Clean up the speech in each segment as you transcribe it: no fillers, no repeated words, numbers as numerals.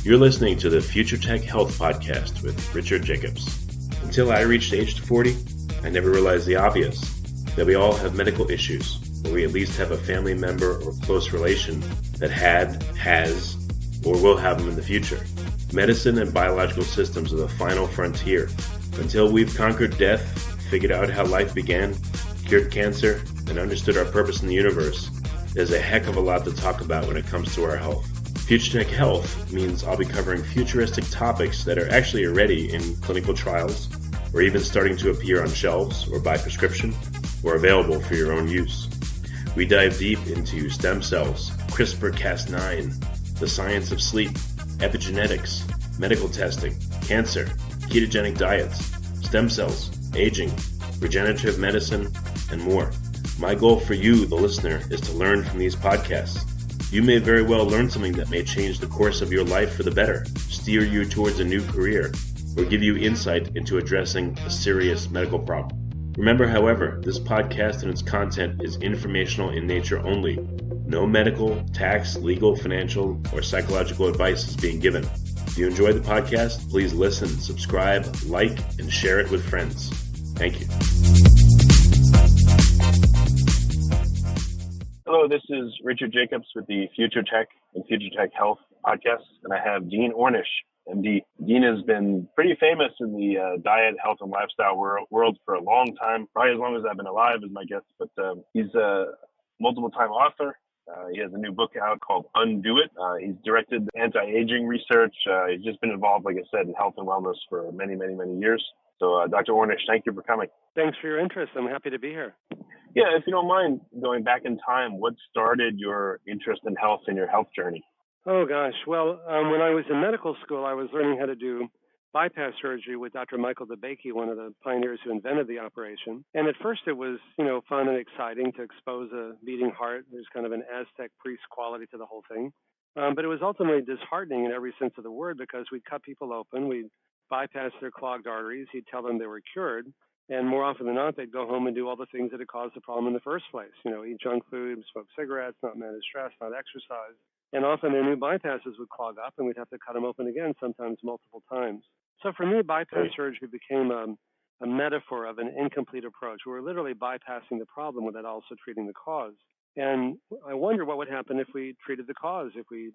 You're listening to the Future Tech Health Podcast with Richard Jacobs. Until I reached age 40, I never realized the obvious, that we all have medical issues, or we at least have a family member or close relation that had, has, or will have them in the future. Medicine and biological systems are the final frontier. Until we've conquered death, figured out how life began, cured cancer, and understood our purpose in the universe, there's a heck of a lot to talk about when it comes to our health. Future Tech Health means I'll be covering futuristic topics that are actually already in clinical trials, or even starting to appear on shelves or by prescription, or available for your own use. We dive deep into stem cells, CRISPR-Cas9, the science of sleep, epigenetics, medical testing, cancer, ketogenic diets, stem cells, aging, regenerative medicine, and more. My goal for you, the listener, is to learn from these podcasts. You may very well learn something that may change the course of your life for the better, steer you towards a new career, or give you insight into addressing a serious medical problem. Remember, however, this podcast and its content is informational in nature only. No medical, tax, legal, financial, or psychological advice is being given. If you enjoy the podcast, please listen, subscribe, like, and share it with friends. Thank you. Hello, this is Richard Jacobs with the Future Tech and Future Tech Health podcast, and I have Dean Ornish, MD. Dean has been pretty famous in the diet, health, and lifestyle world for a long time, probably as long as I've been alive is my guess, but he's a multiple-time author. He has a new book out called Undo It. He's directed anti-aging research. He's just been involved, like I said, in health and wellness for many, many, many years. So, Dr. Ornish, thank you for coming. Thanks for your interest. I'm happy to be here. Yeah, if you don't mind going back in time, what started your interest in health and your health journey? Oh, gosh. Well, when I was in medical school, I was learning how to do bypass surgery with Dr. Michael DeBakey, one of the pioneers who invented the operation. And at first it was, fun and exciting to expose a beating heart. There's kind of an Aztec priest quality to the whole thing. But it was ultimately disheartening in every sense of the word because we'd cut people open, we'd bypass their clogged arteries, he'd tell them they were cured. And more often than not, they'd go home and do all the things that had caused the problem in the first place. Eat junk food, smoke cigarettes, not manage stress, not exercise. And often their new bypasses would clog up and we'd have to cut them open again, sometimes multiple times. So for me, bypass surgery became a metaphor of an incomplete approach. We were literally bypassing the problem without also treating the cause. And I wonder what would happen if we treated the cause,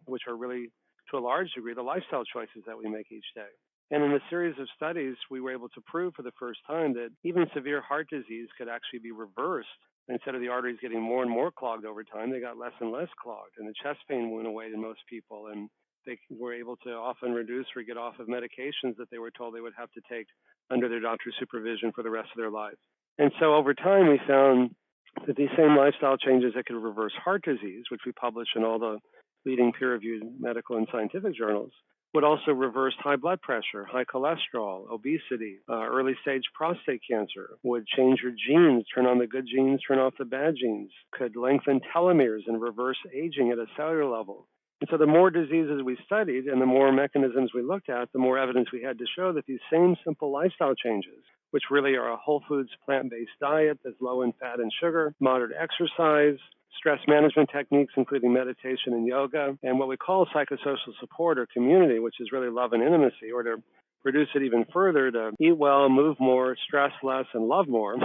which are really, to a large degree, the lifestyle choices that we make each day. And in a series of studies, we were able to prove for the first time that even severe heart disease could actually be reversed. Instead of the arteries getting more and more clogged over time, they got less and less clogged. And the chest pain went away in most people. And they were able to often reduce or get off of medications that they were told they would have to take under their doctor's supervision for the rest of their life. And so over time, we found that these same lifestyle changes that could reverse heart disease, which we publish in all the leading peer-reviewed medical and scientific journals, would also reverse high blood pressure, high cholesterol, obesity, early-stage prostate cancer, would change your genes, turn on the good genes, turn off the bad genes, could lengthen telomeres and reverse aging at a cellular level. And so the more diseases we studied and the more mechanisms we looked at, the more evidence we had to show that these same simple lifestyle changes, which really are a whole foods plant-based diet that's low in fat and sugar, moderate exercise, stress management techniques, including meditation and yoga, and what we call psychosocial support or community, which is really love and intimacy, or to reduce it even further, to eat well, move more, stress less, and love more,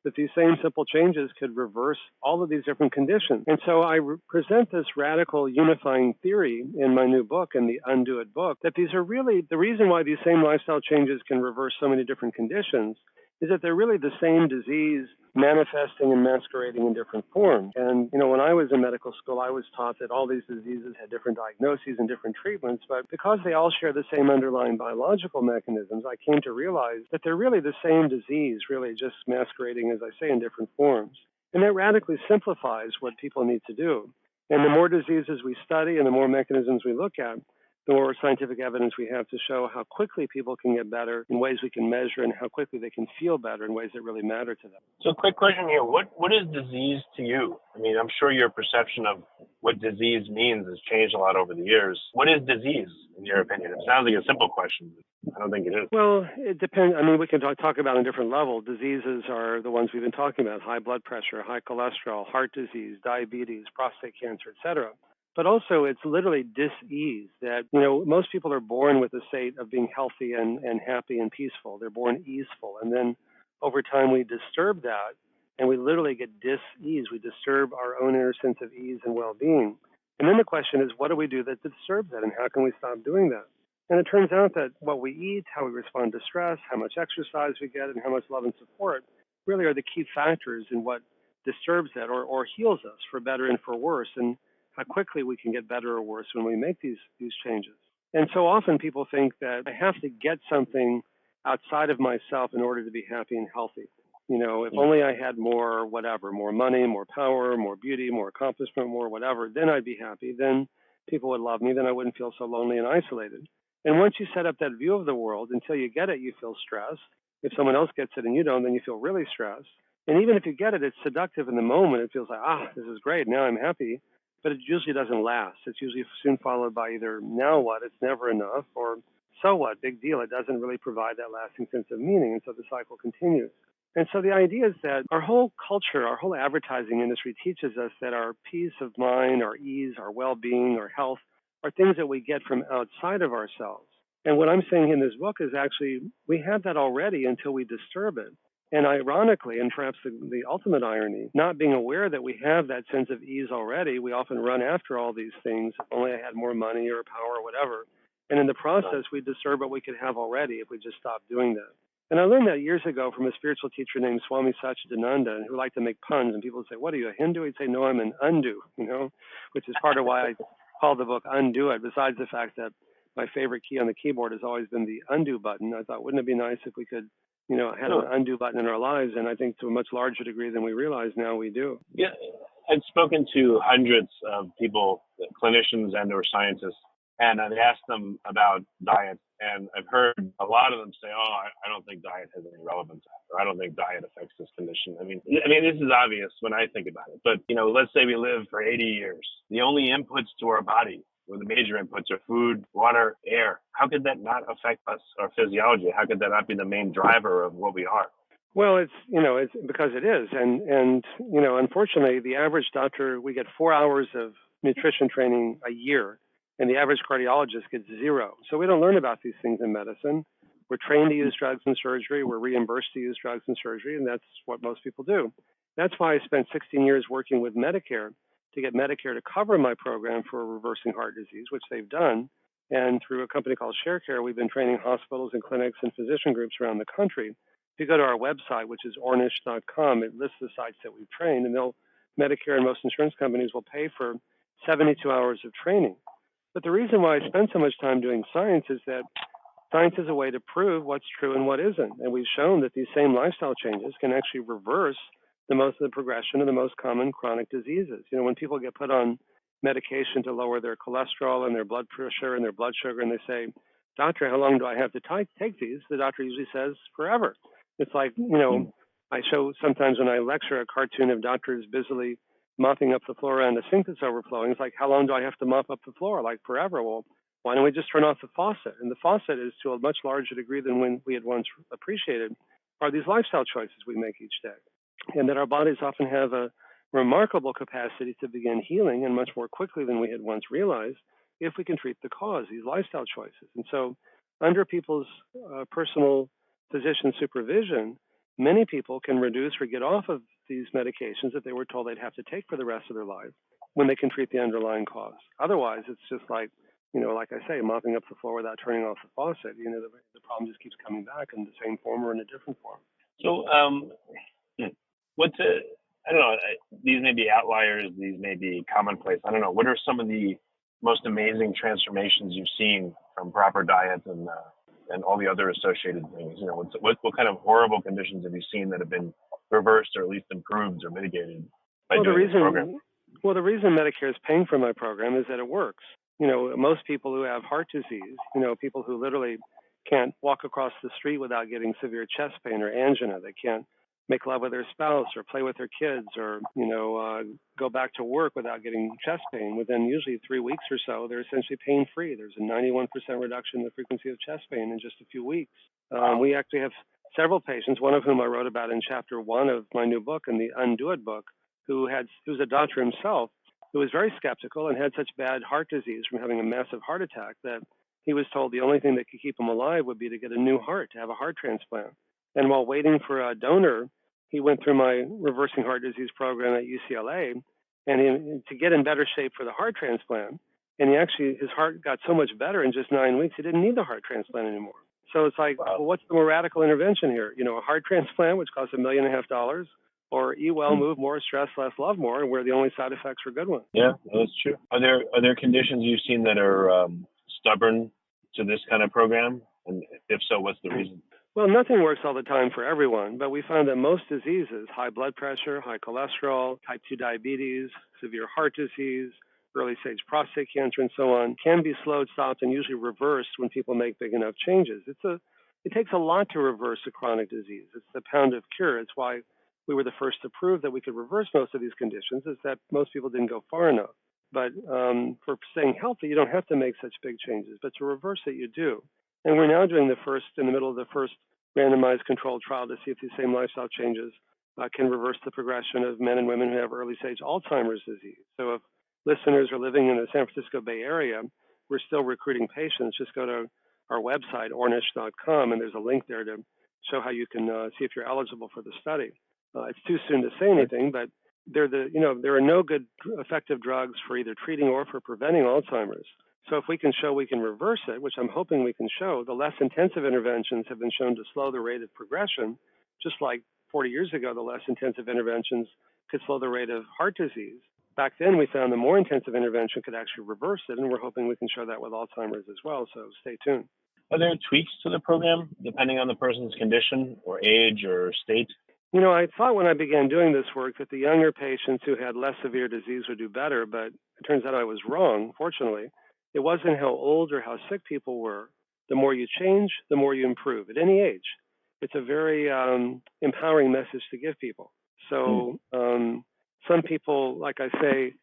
that these same simple changes could reverse all of these different conditions. And so I present this radical unifying theory in my new book, in the Undo It book, that these are really, the reason why these same lifestyle changes can reverse so many different conditions is that they're really the same disease manifesting and masquerading in different forms. And, when I was in medical school, I was taught that all these diseases had different diagnoses and different treatments, but because they all share the same underlying biological mechanisms, I came to realize that they're really the same disease, really just masquerading, as I say, in different forms. And that radically simplifies what people need to do. And the more diseases we study and the more mechanisms we look at, the more scientific evidence we have to show how quickly people can get better in ways we can measure and how quickly they can feel better in ways that really matter to them. So quick question here. What is disease to you? I mean, I'm sure your perception of what disease means has changed a lot over the years. What is disease, in your opinion? It sounds like a simple question. I don't think it is. Well, it depends. I mean, we can talk about on different levels. Diseases are the ones we've been talking about: high blood pressure, high cholesterol, heart disease, diabetes, prostate cancer, et cetera. but also it's literally dis-ease that, most people are born with a state of being healthy and happy and peaceful. They're born easeful. And then over time we disturb that and we literally get dis-ease. We disturb our own inner sense of ease and well-being. And then the question is, what do we do that disturbs that and how can we stop doing that? And it turns out that what we eat, how we respond to stress, how much exercise we get, and how much love and support really are the key factors in what disturbs that or heals us for better and for worse, and how quickly we can get better or worse when we make these changes. And so often people think that I have to get something outside of myself in order to be happy and healthy. If only I had more whatever, more money, more power, more beauty, more accomplishment, more whatever, then I'd be happy. Then people would love me. Then I wouldn't feel so lonely and isolated. And once you set up that view of the world, until you get it, you feel stressed. If someone else gets it and you don't, then you feel really stressed. And even if you get it, it's seductive in the moment. It feels like, this is great. Now I'm happy. But it usually doesn't last. It's usually soon followed by either now what, it's never enough, or so what, big deal. It doesn't really provide that lasting sense of meaning. And so the cycle continues. And so the idea is that our whole culture, our whole advertising industry teaches us that our peace of mind, our ease, our well-being, our health are things that we get from outside of ourselves. And what I'm saying in this book is actually we have that already until we disturb it. And ironically, and perhaps the ultimate irony, not being aware that we have that sense of ease already, we often run after all these things. If only I had more money or power or whatever. And in the process, we disturb what we could have already if we just stop doing that. And I learned that years ago from a spiritual teacher named Swami Satchidananda, who liked to make puns. And people would say, "What are you, a Hindu?" He'd say, "No, I'm an undo," which is part of why I called the book Undo It, besides the fact that my favorite key on the keyboard has always been the undo button. I thought, wouldn't it be nice if we could had an undo button in our lives, and I think to a much larger degree than we realize now we do. Yeah, I've spoken to hundreds of people, clinicians and or scientists, and I've asked them about diet, and I've heard a lot of them say, I don't think diet has any relevance, or I don't think diet affects this condition. I mean, this is obvious when I think about it, but, let's say we live for 80 years. The only inputs to our body, where the major inputs are food, water, air. How could that not affect us, our physiology? How could that not be the main driver of what we are? Well, it's because it is. And unfortunately, the average doctor, we get 4 hours of nutrition training a year, and the average cardiologist gets 0. So we don't learn about these things in medicine. We're trained to use drugs in surgery. We're reimbursed to use drugs in surgery, and that's what most people do. That's why I spent 16 years working with Medicare to get Medicare to cover my program for reversing heart disease, which they've done. And through a company called ShareCare, we've been training hospitals and clinics and physician groups around the country. If you go to our website, which is Ornish.com, it lists the sites that we've trained, and Medicare and most insurance companies will pay for 72 hours of training. But the reason why I spend so much time doing science is that science is a way to prove what's true and what isn't. And we've shown that these same lifestyle changes can actually reverse the most of the progression of the most common chronic diseases. When people get put on medication to lower their cholesterol and their blood pressure and their blood sugar, and they say, "Doctor, how long do I have to take these?" The doctor usually says, "Forever." It's like, I show sometimes when I lecture a cartoon of doctors busily mopping up the floor around a sink that's overflowing. It's like, how long do I have to mop up the floor? Like forever. Well, why don't we just turn off the faucet? And the faucet is to a much larger degree than when we had once appreciated, are these lifestyle choices we make each day. And that our bodies often have a remarkable capacity to begin healing, and much more quickly than we had once realized, if we can treat the cause, these lifestyle choices. And so under people's personal physician supervision, many people can reduce or get off of these medications that they were told they'd have to take for the rest of their life when they can treat the underlying cause. Otherwise, it's just like, like I say, mopping up the floor without turning off the faucet. The problem just keeps coming back in the same form or in a different form. So, I don't know, these may be outliers, these may be commonplace. I don't know. What are some of the most amazing transformations you've seen from proper diet and all the other associated things? What kind of horrible conditions have you seen that have been reversed or at least improved or mitigated by doing this program? Well, the reason Medicare is paying for my program is that it works. Most people who have heart disease, people who literally can't walk across the street without getting severe chest pain or angina, they can't make love with their spouse or play with their kids or, go back to work without getting chest pain. Within usually 3 weeks or so, they're essentially pain-free. There's a 91% reduction in the frequency of chest pain in just a few weeks. We actually have several patients, one of whom I wrote about in chapter 1 of my new book, in the Undo It book, who's a doctor himself, who was very skeptical and had such bad heart disease from having a massive heart attack that he was told the only thing that could keep him alive would be to get a new heart, to have a heart transplant. And while waiting for a donor, he went through my reversing heart disease program at UCLA, and to get in better shape for the heart transplant. And his heart got so much better in just 9 weeks, he didn't need the heart transplant anymore. So it's like, Wow. well, what's the more radical intervention here? A heart transplant, which costs $1.5 million, or eat well, move more, stress less, love more, and where the only side effects are good ones. Yeah, that's true. Are there conditions you've seen that are stubborn to this kind of program? And if so, what's the reason? Well, nothing works all the time for everyone, but we found that most diseases, high blood pressure, high cholesterol, type 2 diabetes, severe heart disease, early stage prostate cancer, and so on, can be slowed, stopped, and usually reversed when people make big enough changes. It takes a lot to reverse a chronic disease. It's the pound of cure. It's why we were the first to prove that we could reverse most of these conditions, is that most people didn't go far enough. But for staying healthy, you don't have to make such big changes, but to reverse it, you do. And we're now doing in the middle of the first randomized controlled trial to see if these same lifestyle changes can reverse the progression of men and women who have early stage Alzheimer's disease. So if listeners are living in the San Francisco Bay Area, we're still recruiting patients. Just go to our website, Ornish.com, and there's a link there to show how you can see if you're eligible for the study. It's too soon to say anything, but there are no good effective drugs for either treating or for preventing Alzheimer's. So if we can show we can reverse it, which I'm hoping we can show, the less intensive interventions have been shown to slow the rate of progression, just like 40 years ago, the less intensive interventions could slow the rate of heart disease. Back then, we found the more intensive intervention could actually reverse it, and we're hoping we can show that with Alzheimer's as well, so stay tuned. Are there tweaks to the program depending on the person's condition or age or state? I thought when I began doing this work that the younger patients who had less severe disease would do better, but it turns out I was wrong, fortunately. It wasn't how old or how sick people were. The more you change, the more you improve at any age. It's a very empowering message to give people. So some people, like I say,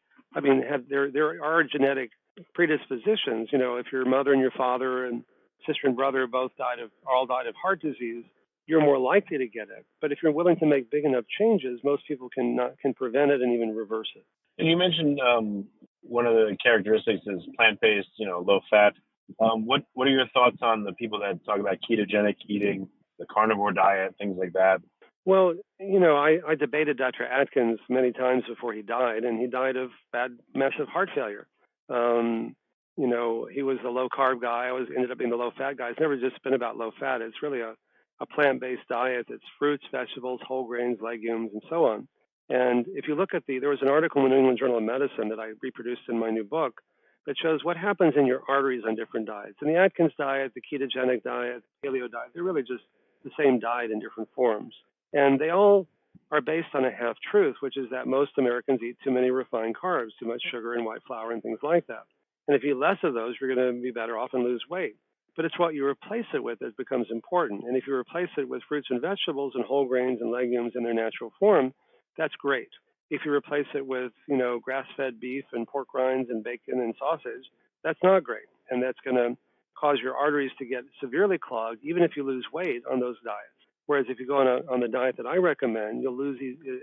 there are genetic predispositions. If your mother and your father and sister and brother all died of heart disease, you're more likely to get it. But if you're willing to make big enough changes, most people can prevent it and even reverse it. And you mentioned one of the characteristics is plant-based, low fat. What are your thoughts on the people that talk about ketogenic eating, the carnivore diet, things like that? Well, I debated Dr. Atkins many times before he died, and he died of massive heart failure. He was a low-carb guy. I ended up being the low-fat guy. It's never just been about low fat. It's really a plant-based diet that's fruits, vegetables, whole grains, legumes, and so on. And if you look at there was an article in the New England Journal of Medicine that I reproduced in my new book that shows what happens in your arteries on different diets. And the Atkins diet, the ketogenic diet, the paleo diet, they're really just the same diet in different forms. And they all are based on a half-truth, which is that most Americans eat too many refined carbs, too much sugar and white flour and things like that. And if you eat less of those, you're going to be better off and lose weight. But it's what you replace it with that becomes important. And if you replace it with fruits and vegetables and whole grains and legumes in their natural form, that's great. If you replace it with, grass-fed beef and pork rinds and bacon and sausage, that's not great. And that's going to cause your arteries to get severely clogged, even if you lose weight on those diets. Whereas if you go on the diet that I recommend, you'll lose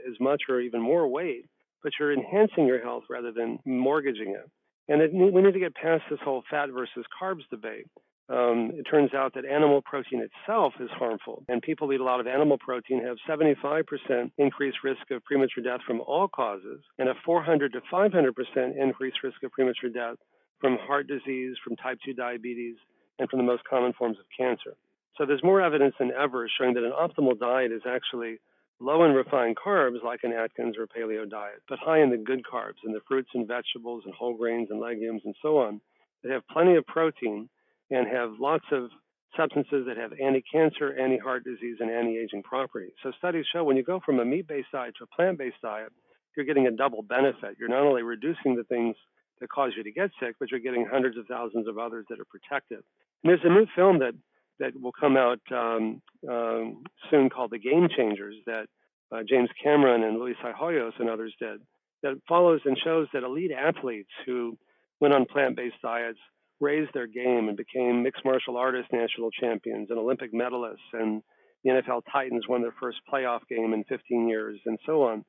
as much or even more weight, but you're enhancing your health rather than mortgaging it. And we need to get past this whole fat versus carbs debate. It turns out that animal protein itself is harmful, and people who eat a lot of animal protein have 75% increased risk of premature death from all causes, and a 400 to 500% increased risk of premature death from heart disease, from type 2 diabetes, and from the most common forms of cancer. So there's more evidence than ever showing that an optimal diet is actually low in refined carbs like an Atkins or paleo diet, but high in the good carbs, in the fruits and vegetables and whole grains and legumes and so on, that have plenty of protein and have lots of substances that have anti-cancer, anti-heart disease, and anti-aging properties. So studies show when you go from a meat-based diet to a plant-based diet, you're getting a double benefit. You're not only reducing the things that cause you to get sick, but you're getting hundreds of thousands of others that are protected. And there's a new film that will come out soon called The Game Changers that James Cameron and Luis Hoyos and others did, that follows and shows that elite athletes who went on plant-based diets raised their game and became mixed martial artist national champions and Olympic medalists, and the NFL Titans won their first playoff game in 15 years and so on,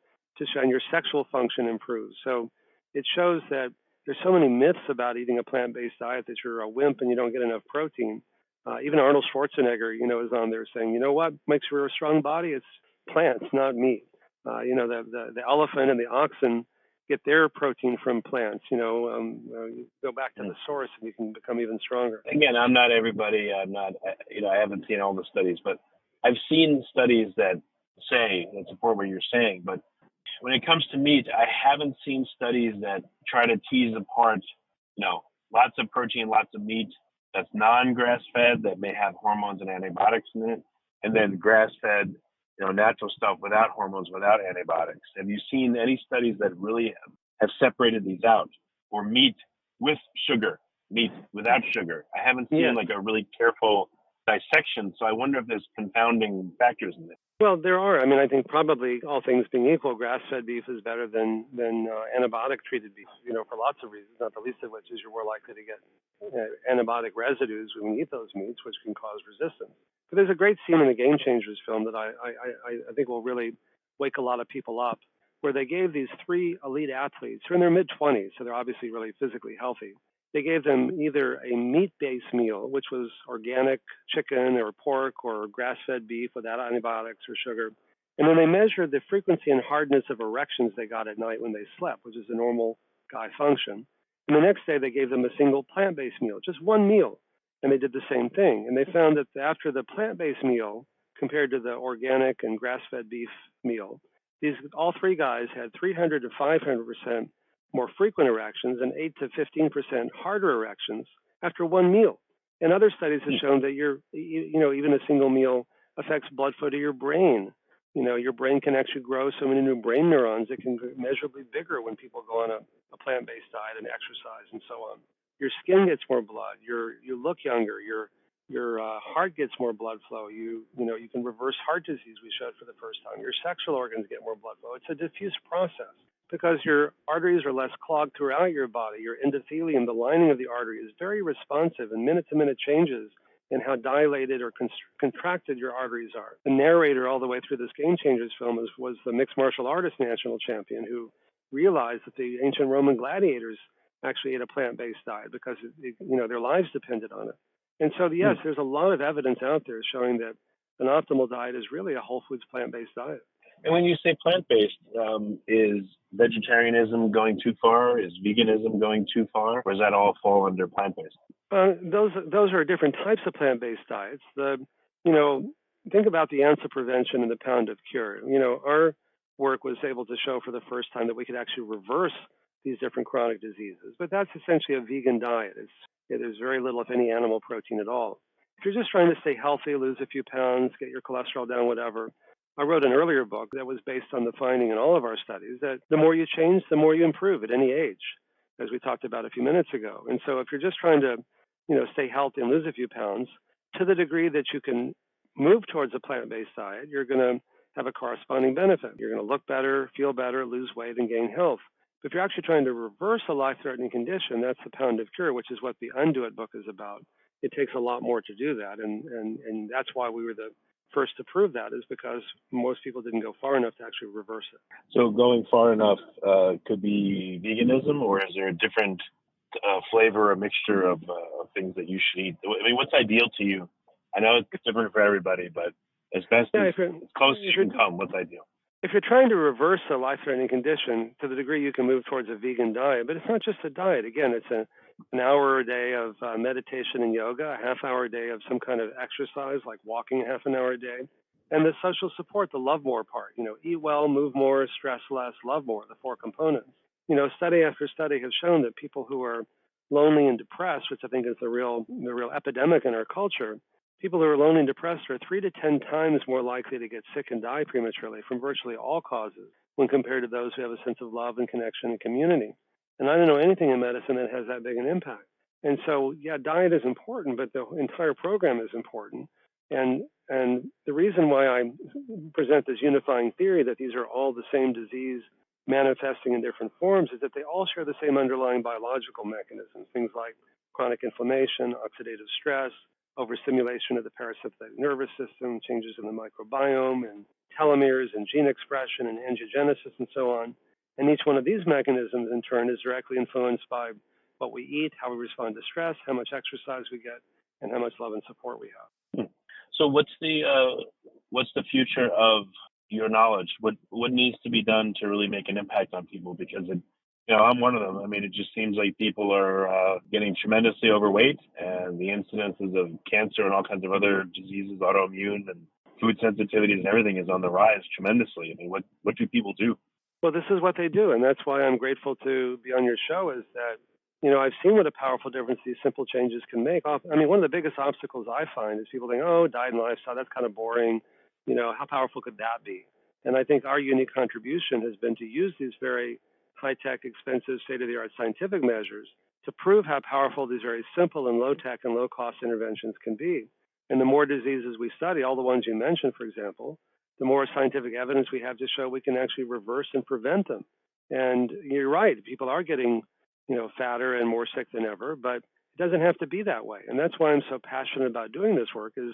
and your sexual function improves. So it shows that there's so many myths about eating a plant-based diet that you're a wimp and you don't get enough protein. Even Arnold Schwarzenegger, is on there saying, you know what makes for a strong body? It's plants, not meat. The elephant and the oxen get their protein from plants. You go back to the source and you can become even stronger. Again, I'm not everybody. I haven't seen all the studies, but I've seen studies that support what you're saying. But when it comes to meat, I haven't seen studies that try to tease apart, lots of protein, lots of meat that's non-grass fed that may have hormones and antibiotics in it, and then grass fed, natural stuff without hormones, without antibiotics. Have you seen any studies that really have separated these out? Or meat with sugar, meat without sugar? I haven't seen a really careful dissection, so I wonder if there's confounding factors in this. Well, there are. I think probably all things being equal, grass-fed beef is better than antibiotic-treated beef, for lots of reasons, not the least of which is you're more likely to get antibiotic residues when you eat those meats, which can cause resistance. But there's a great scene in the Game Changers film that I think will really wake a lot of people up, where they gave these 3 elite athletes who are in their mid-20s, so they're obviously really physically healthy. They gave them either a meat-based meal, which was organic chicken or pork or grass-fed beef without antibiotics or sugar, and then they measured the frequency and hardness of erections they got at night when they slept, which is a normal guy function. And the next day they gave them a single plant-based meal, just one meal, and they did the same thing. And they found that after the plant-based meal, compared to the organic and grass-fed beef meal, all 3 guys had 300 to 500% more frequent erections and 8 to 15% harder erections after one meal. And other studies have shown that even a single meal affects blood flow to your brain. Your brain can actually grow so many new brain neurons that can get measurably bigger when people go on a plant-based diet and exercise and so on. Your skin gets more blood. You look younger. Your heart gets more blood flow. You can reverse heart disease, we showed for the first time. Your sexual organs get more blood flow. It's a diffuse process because your arteries are less clogged throughout your body. Your endothelium, the lining of the artery, is very responsive, and minute-to-minute changes in how dilated or contracted your arteries are. The narrator all the way through this Game Changers film was the mixed martial artist national champion who realized that the ancient Roman gladiators actually ate a plant-based diet because their lives depended on it. And so, yes, there's a lot of evidence out there showing that an optimal diet is really a whole foods plant-based diet. And when you say plant-based, is vegetarianism going too far? Is veganism going too far? Or does that all fall under plant-based? Those are different types of plant-based diets. Think about the ounce of prevention and the pound of cure. Our work was able to show for the first time that we could actually reverse these different chronic diseases. But that's essentially a vegan diet. There's very little, if any, animal protein at all. If you're just trying to stay healthy, lose a few pounds, get your cholesterol down, whatever, I wrote an earlier book that was based on the finding in all of our studies that the more you change, the more you improve at any age, as we talked about a few minutes ago. And so if you're just trying to, stay healthy and lose a few pounds, to the degree that you can move towards a plant-based diet, you're going to have a corresponding benefit. You're going to look better, feel better, lose weight, and gain health. But if you're actually trying to reverse a life-threatening condition, that's the pound of cure, which is what the Undo It book is about. It takes a lot more to do that, and that's why we were the first to prove that, is because most people didn't go far enough to actually reverse it. So going far enough could be veganism, or is there a different flavor or mixture of things that you should eat? What's ideal to you? I know it's different for everybody, but as close as you can come, what's ideal? If you're trying to reverse a life-threatening condition, to the degree you can move towards a vegan diet, but it's not just a diet. Again, it's an hour a day of meditation and yoga, a half hour a day of some kind of exercise, like walking half an hour a day, and the social support, the love more part. Eat well, move more, stress less, love more, the 4 components. Study after study has shown that people who are lonely and depressed, which I think is the real epidemic in our culture, people who are lonely and depressed are 3 to 10 times more likely to get sick and die prematurely from virtually all causes when compared to those who have a sense of love and connection and community. And I don't know anything in medicine that has that big an impact. And so, diet is important, but the entire program is important. And the reason why I present this unifying theory that these are all the same disease manifesting in different forms is that they all share the same underlying biological mechanisms, things like chronic inflammation, oxidative stress, overstimulation of the parasympathetic nervous system, changes in the microbiome, and telomeres, and gene expression, and angiogenesis, and so on. And each one of these mechanisms, in turn, is directly influenced by what we eat, how we respond to stress, how much exercise we get, and how much love and support we have. So what's the future of your knowledge? What needs to be done to really make an impact on people? Because I'm one of them. I mean, it just seems like people are getting tremendously overweight, and the incidences of cancer and all kinds of other diseases, autoimmune and food sensitivities and everything is on the rise tremendously. I mean, what do people do? Well, this is what they do, and that's why I'm grateful to be on your show, is that, I've seen what a powerful difference these simple changes can make. I mean, one of the biggest obstacles I find is people think, oh, diet and lifestyle, that's kind of boring. How powerful could that be? And I think our unique contribution has been to use these very high-tech, expensive, state-of-the-art scientific measures to prove how powerful these very simple and low-tech and low-cost interventions can be. And the more diseases we study, all the ones you mentioned, for example, the more scientific evidence we have to show we can actually reverse and prevent them. And you're right, people are getting, fatter and more sick than ever, but it doesn't have to be that way. And that's why I'm so passionate about doing this work is,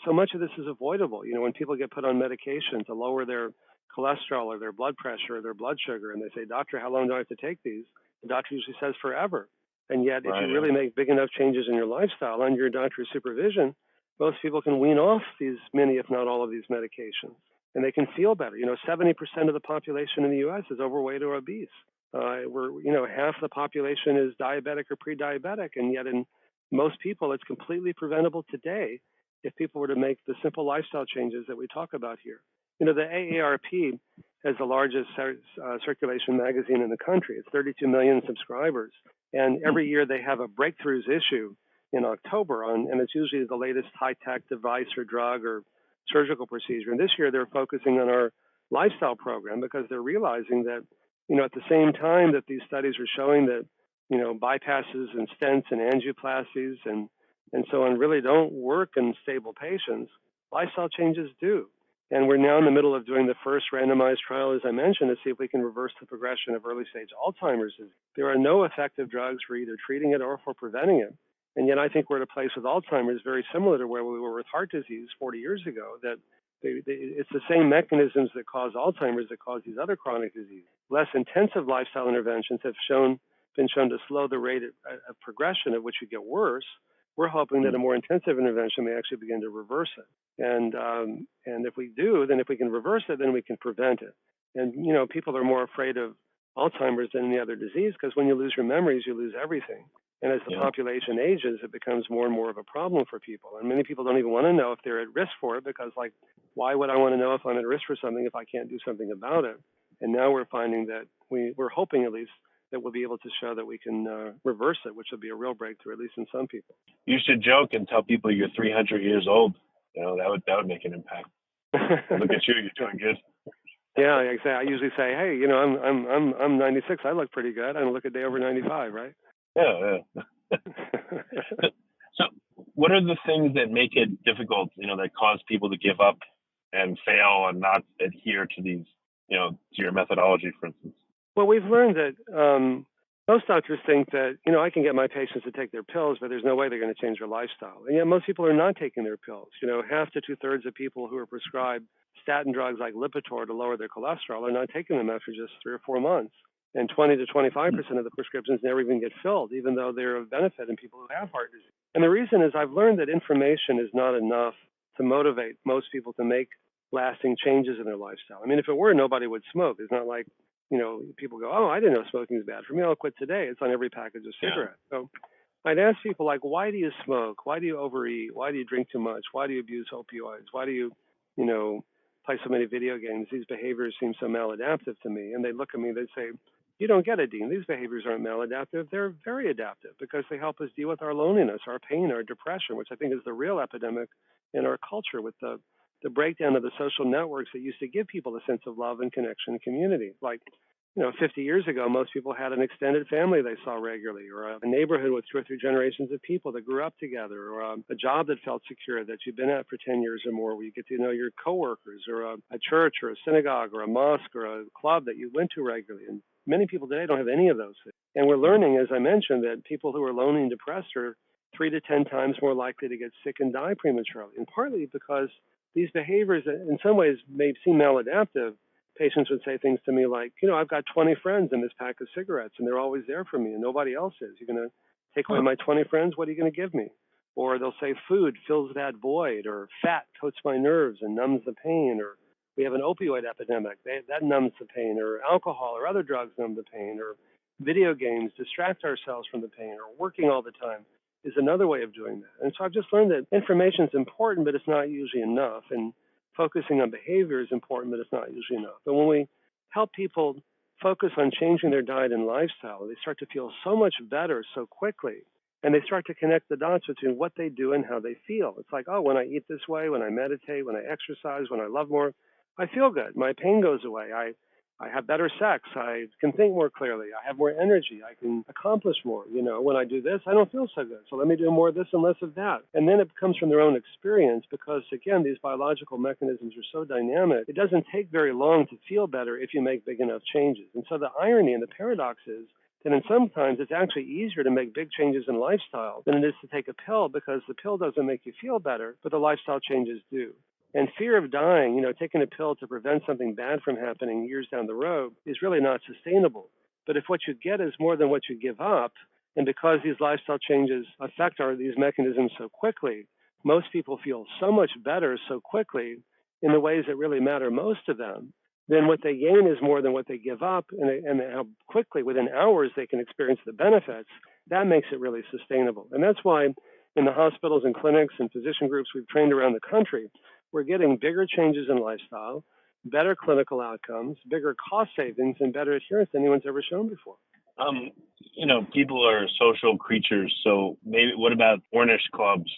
so much of this is avoidable. When people get put on medication to lower their cholesterol or their blood pressure or their blood sugar, and they say, doctor, how long do I have to take these? The doctor usually says forever. And yet, if you really make big enough changes in your lifestyle under your doctor's supervision, most people can wean off these many, if not all of these medications, and they can feel better. 70% of the population in the U.S. is overweight or obese. Half the population is diabetic or pre-diabetic, and yet in most people, it's completely preventable today if people were to make the simple lifestyle changes that we talk about here. The AARP has the largest circulation magazine in the country. It's 32 million subscribers, and every year they have a breakthroughs issue in October and it's usually the latest high-tech device or drug or surgical procedure. And this year they're focusing on our lifestyle program because they're realizing that, at the same time that these studies are showing that, bypasses and stents and angioplasties and so on really don't work in stable patients, lifestyle changes do. And we're now in the middle of doing the first randomized trial, as I mentioned, to see if we can reverse the progression of early-stage Alzheimer's disease. There are no effective drugs for either treating it or for preventing it. And yet I think we're at a place with Alzheimer's very similar to where we were with heart disease 40 years ago, that it's the same mechanisms that cause Alzheimer's that cause these other chronic diseases. Less intensive lifestyle interventions have been shown to slow the rate of progression at which you get worse. We're hoping that a more intensive intervention may actually begin to reverse it. And if we do, then if we can reverse it, then we can prevent it. And, people are more afraid of Alzheimer's than any other disease because when you lose your memories, you lose everything. And as the population ages, it becomes more and more of a problem for people. And many people don't even want to know if they're at risk for it because, why would I want to know if I'm at risk for something if I can't do something about it? And now we're finding that we're hoping at least that we'll be able to show that we can reverse it, which will be a real breakthrough, at least in some people. You should joke and tell people you're 300 years old. That would make an impact. Look at you, you're doing good. Yeah, exactly. I usually say, hey, I'm 96. I look pretty good. I don't look a day over 95, right? Yeah. So what are the things that make it difficult, that cause people to give up and fail and not adhere to these, to your methodology, for instance? Well, we've learned that most doctors think that, I can get my patients to take their pills, but there's no way they're going to change their lifestyle. And yet most people are not taking their pills. Half to two-thirds of people who are prescribed statin drugs like Lipitor to lower their cholesterol are not taking them after just 3 or 4 months. And 20 to 25% of the prescriptions never even get filled, even though they're of benefit in people who have heart disease. And the reason is I've learned that information is not enough to motivate most people to make lasting changes in their lifestyle. I mean, if it were, nobody would smoke. It's not like, people go, oh, I didn't know smoking is bad for me. I'll quit today. It's on every package of cigarettes. Yeah. So I'd ask people why do you smoke? Why do you overeat? Why do you drink too much? Why do you abuse opioids? Why do you, play so many video games? These behaviors seem so maladaptive to me. And they look at me, they say, you don't get it, Dean. These behaviors aren't maladaptive. They're very adaptive because they help us deal with our loneliness, our pain, our depression, which I think is the real epidemic in our culture with the breakdown of the social networks that used to give people a sense of love and connection and community. 50 years ago, most people had an extended family they saw regularly, or a neighborhood with 2 or 3 generations of people that grew up together, or a job that felt secure that you've been at for 10 years or more, where you get to know your coworkers, or a church, or a synagogue, or a mosque, or a club that you went to regularly. And many people today don't have any of those things. And we're learning, as I mentioned, that people who are lonely and depressed are 3 to 10 times more likely to get sick and die prematurely, and partly because these behaviors in some ways may seem maladaptive, patients would say things to me like, I've got 20 friends in this pack of cigarettes, and they're always there for me, and nobody else is. You're going to take away my 20 friends? What are you going to give me? Or they'll say food fills that void, or fat coats my nerves and numbs the pain, or we have an opioid epidemic, that numbs the pain, or alcohol or other drugs numb the pain, or video games distract ourselves from the pain, or working all the time is another way of doing that. And so I've just learned that information is important, but it's not usually enough. And focusing on behavior is important, but it's not usually enough. But when we help people focus on changing their diet and lifestyle, they start to feel so much better so quickly. And they start to connect the dots between what they do and how they feel. It's like, when I eat this way, when I meditate, when I exercise, when I love more, I feel good. My pain goes away. I have better sex. I can think more clearly. I have more energy. I can accomplish more. When I do this, I don't feel so good. So let me do more of this and less of that. And then it comes from their own experience because, again, these biological mechanisms are so dynamic. It doesn't take very long to feel better if you make big enough changes. And so the irony and the paradox is that sometimes it's actually easier to make big changes in lifestyle than it is to take a pill because the pill doesn't make you feel better, but the lifestyle changes do. And fear of dying, taking a pill to prevent something bad from happening years down the road is really not sustainable. But if what you get is more than what you give up, and because these lifestyle changes affect these mechanisms so quickly, most people feel so much better so quickly in the ways that really matter most to them, then what they gain is more than what they give up, and how quickly, within hours, they can experience the benefits. That makes it really sustainable. And that's why in the hospitals and clinics and physician groups we've trained around the country, we're getting bigger changes in lifestyle, better clinical outcomes, bigger cost savings, and better adherence than anyone's ever shown before. People are social creatures. So maybe what about Ornish clubs,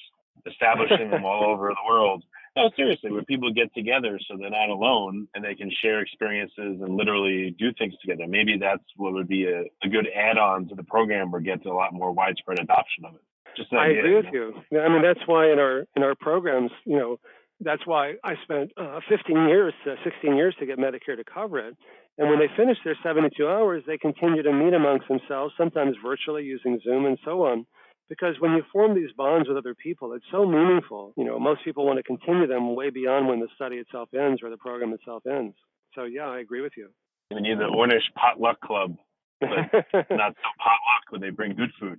establishing them all over the world? No, seriously, where people get together so they're not alone and they can share experiences and literally do things together. Maybe that's what would be a good add-on to the program or get a lot more widespread adoption of it. I agree with you. I mean, that's why in our programs, that's why I spent 16 years to get Medicare to cover it. And when they finish their 72 hours, they continue to meet amongst themselves, sometimes virtually using Zoom and so on. Because when you form these bonds with other people, it's so meaningful. Most people want to continue them way beyond when the study itself ends or the program itself ends. So, yeah, I agree with you. We need the Ornish potluck club, but not so potluck when they bring good food,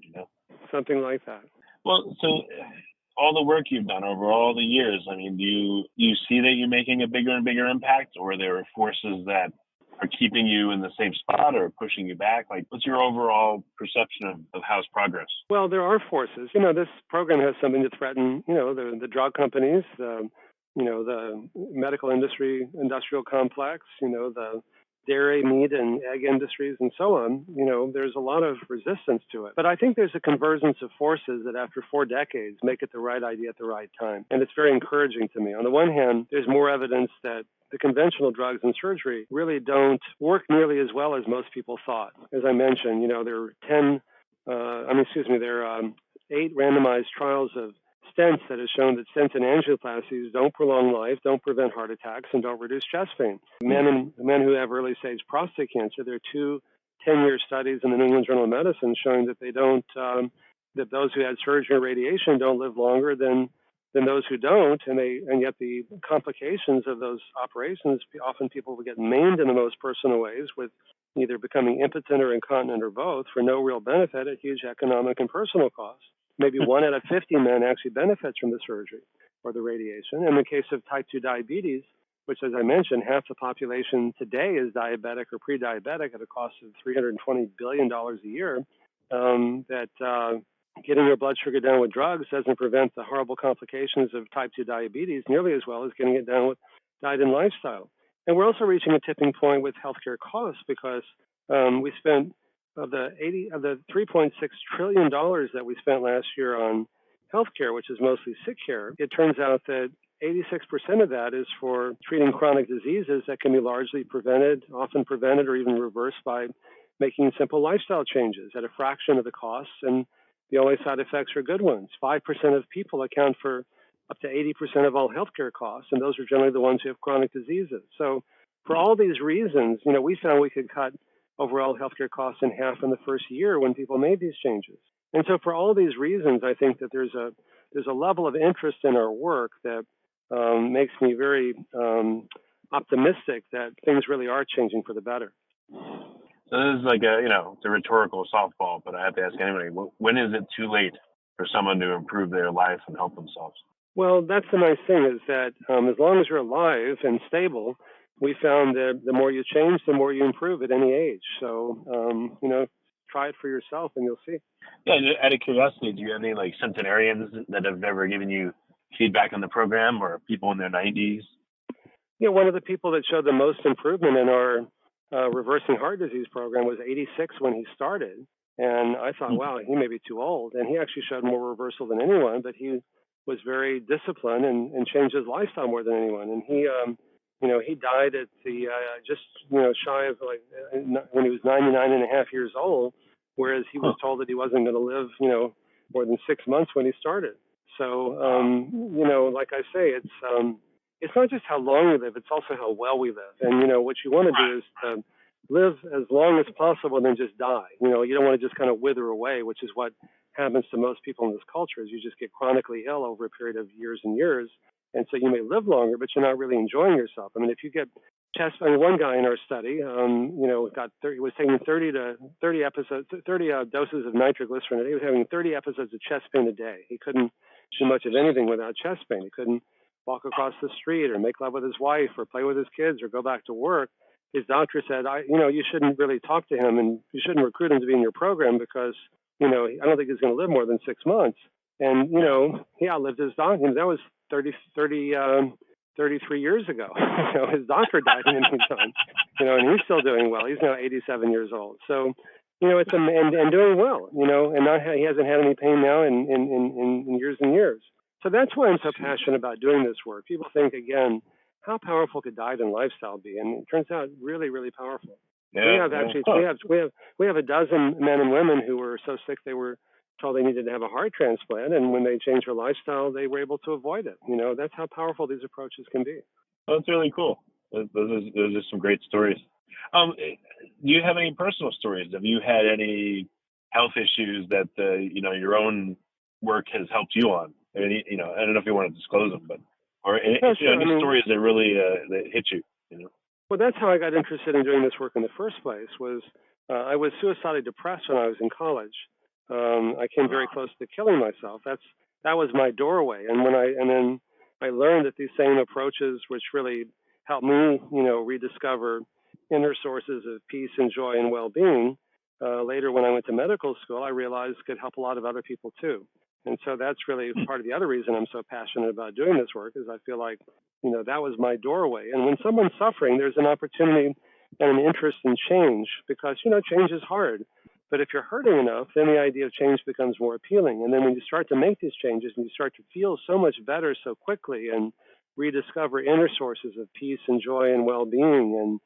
Something like that. Well, so all the work you've done over all the years, I mean, do you see that you're making a bigger and bigger impact, or there are forces that are keeping you in the same spot or pushing you back? Like, what's your overall perception of how's progress? Well, there are forces. This program has something to threaten, the drug companies, the medical industry, industrial complex, the dairy, meat, and egg industries, and so on. There's a lot of resistance to it. But I think there's a convergence of forces that after 4 decades make it the right idea at the right time. And it's very encouraging to me. On the one hand, there's more evidence that the conventional drugs and surgery really don't work nearly as well as most people thought. As I mentioned, there are 8 randomized trials of stents that have shown that stents and angioplasties don't prolong life, don't prevent heart attacks, and don't reduce chest pain. Men who have early stage prostate cancer, there are 2 10-year studies in the New England Journal of Medicine showing that they don't, that those who had surgery or radiation don't live longer than those who don't, and yet the complications of those operations, often people will get maimed in the most personal ways with either becoming impotent or incontinent or both for no real benefit at huge economic and personal costs. Maybe 1 out of 50 men actually benefits from the surgery or the radiation. In the case of type 2 diabetes, which, as I mentioned, half the population today is diabetic or pre-diabetic at a cost of $320 billion a year, getting your blood sugar down with drugs doesn't prevent the horrible complications of type 2 diabetes nearly as well as getting it down with diet and lifestyle. And we're also reaching a tipping point with healthcare costs because we spent of the $3.6 trillion that we spent last year on healthcare, which is mostly sick care. It turns out that 86% of that is for treating chronic diseases that can be largely prevented, often prevented or even reversed by making simple lifestyle changes at a fraction of the costs, and the only side effects are good ones. 5% of people account for up to 80% of all healthcare costs, and those are generally the ones who have chronic diseases. So for all these reasons, we found we could cut overall healthcare costs in half in the first year when people made these changes. And so for all these reasons, I think that there's a level of interest in our work that makes me very optimistic that things really are changing for the better. So this is like it's a rhetorical softball, but I have to ask anybody, when is it too late for someone to improve their life and help themselves? Well, that's the nice thing is that as long as you're alive and stable, we found that the more you change, the more you improve at any age. So, try it for yourself and you'll see. Yeah, out of curiosity, do you have any like centenarians that have ever given you feedback on the program, or people in their 90s? One of the people that showed the most improvement in our reversing heart disease program was 86 when he started. And I thought, wow, he may be too old. And he actually showed more reversal than anyone, but he was very disciplined and changed his lifestyle more than anyone. And he died at the just shy of when he was 99 and a half years old, whereas he was told that he wasn't going to live more than 6 months when he started. So like I say, it's not just how long we live, it's also how well we live. And what you want to do is to live as long as possible and then just die. You don't want to just kind of wither away, which is what happens to most people in this culture, is you just get chronically ill over a period of years and years. And so you may live longer, but you're not really enjoying yourself. I mean, if you get one guy in our study, he was taking 30 doses of nitroglycerin a day. He was having 30 episodes of chest pain a day. He couldn't do much of anything without chest pain. He couldn't walk across the street or make love with his wife or play with his kids or go back to work. His doctor said, you shouldn't really talk to him and you shouldn't recruit him to be in your program because, I don't think he's going to live more than 6 months. And, he outlived his doctor. That was 33 years ago. His doctor died in the meantime, and he's still doing well. He's now 87 years old. So, it's and doing well, and he hasn't had any pain now in years and years. So that's why I'm so passionate about doing this work. People think, again, how powerful could diet and lifestyle be? And it turns out really, really powerful. Yeah, we have a dozen men and women who were so sick they were told they needed to have a heart transplant, and when they changed their lifestyle, they were able to avoid it. That's how powerful these approaches can be. Well, that's really cool. Those are some great stories. Do you have any personal stories? Have you had any health issues that your own work has helped you on? I don't know if you want to disclose them, but any stories that really that hit you. Well, that's how I got interested in doing this work in the first place. Was I was suicidally depressed when I was in college. I came very close to killing myself. That was my doorway. And then I learned that these same approaches, which really helped me, rediscover inner sources of peace and joy and well-being. Later, when I went to medical school, I realized could help a lot of other people too. And so that's really part of the other reason I'm so passionate about doing this work, is I feel like, that was my doorway. And when someone's suffering, there's an opportunity and an interest in change because, change is hard. But if you're hurting enough, then the idea of change becomes more appealing. And then when you start to make these changes and you start to feel so much better so quickly and rediscover inner sources of peace and joy and well-being, and,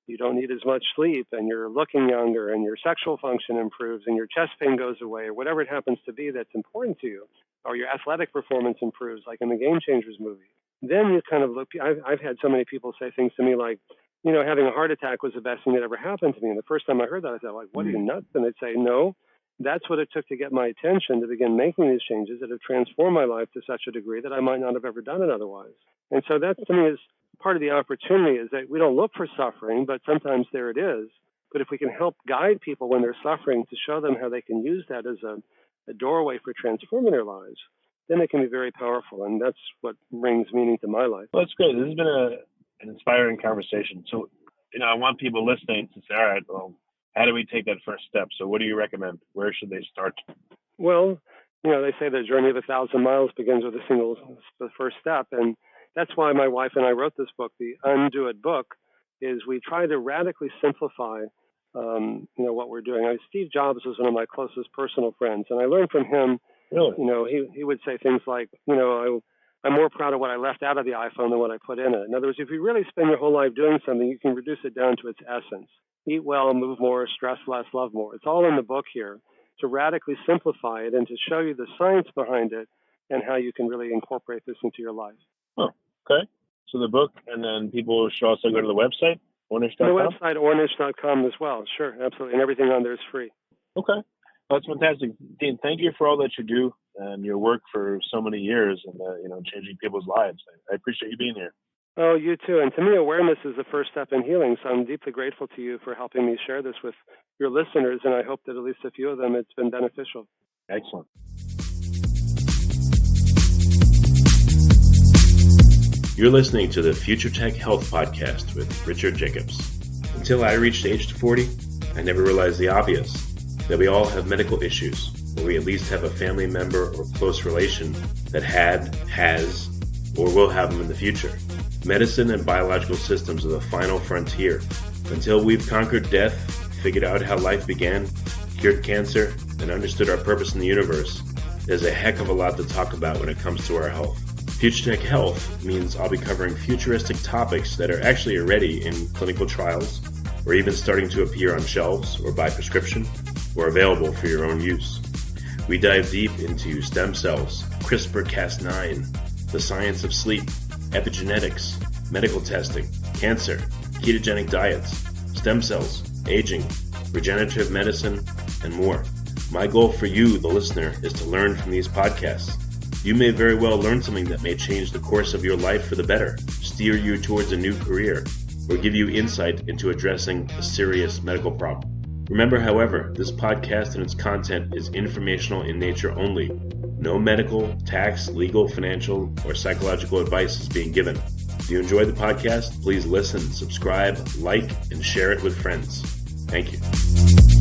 you don't need as much sleep, and you're looking younger, and your sexual function improves, and your chest pain goes away, or whatever it happens to be that's important to you, or your athletic performance improves, like in the Game Changers movie. Then you kind of look. I've had so many people say things to me like, having a heart attack was the best thing that ever happened to me. And the first time I heard that, I thought, like, what are you, nuts? And they'd say, no, that's what it took to get my attention to begin making these changes that have transformed my life to such a degree that I might not have ever done it otherwise. And so that, to me, is part of the opportunity, is that we don't look for suffering, but sometimes there it is. But if we can help guide people when they're suffering to show them how they can use that as a doorway for transforming their lives, then it can be very powerful. And that's what brings meaning to my life. Well, that's great. This has been an inspiring conversation. So, I want people listening to say, all right, well, how do we take that first step? So what do you recommend? Where should they start? Well, they say the journey of 1,000 miles begins with the first step. And that's why my wife and I wrote this book, the Undo It book, is we try to radically simplify, what we're doing. Steve Jobs was one of my closest personal friends, and I learned from him. Really? He would say things like, I'm more proud of what I left out of the iPhone than what I put in it. In other words, if you really spend your whole life doing something, you can reduce it down to its essence. Eat well, move more, stress less, love more. It's all in the book here to radically simplify it and to show you the science behind it and how you can really incorporate this into your life. Oh, okay. So the book, and then people should also go to the website, Ornish.com? The website, Ornish.com as well. Sure, absolutely. And everything on there is free. Okay. That's fantastic. Dean, thank you for all that you do and your work for so many years and, changing people's lives. I appreciate you being here. Oh, you too. And to me, awareness is the first step in healing. So I'm deeply grateful to you for helping me share this with your listeners. And I hope that at least a few of them, it's been beneficial. Excellent. You're listening to the Future Tech Health Podcast with Richard Jacobs. Until I reached age 40, I never realized the obvious, that we all have medical issues, or we at least have a family member or close relation that had, has, or will have them in the future. Medicine and biological systems are the final frontier. Until we've conquered death, figured out how life began, cured cancer, and understood our purpose in the universe, there's a heck of a lot to talk about when it comes to our health. Future Tech Health means I'll be covering futuristic topics that are actually already in clinical trials, or even starting to appear on shelves or by prescription, or available for your own use. We dive deep into stem cells, CRISPR-Cas9, the science of sleep, epigenetics, medical testing, cancer, ketogenic diets, stem cells, aging, regenerative medicine, and more. My goal for you, the listener, is to learn from these podcasts. You may very well learn something that may change the course of your life for the better, steer you towards a new career, or give you insight into addressing a serious medical problem. Remember, however, this podcast and its content is informational in nature only. No medical, tax, legal, financial, or psychological advice is being given. If you enjoyed the podcast, please listen, subscribe, like, and share it with friends. Thank you.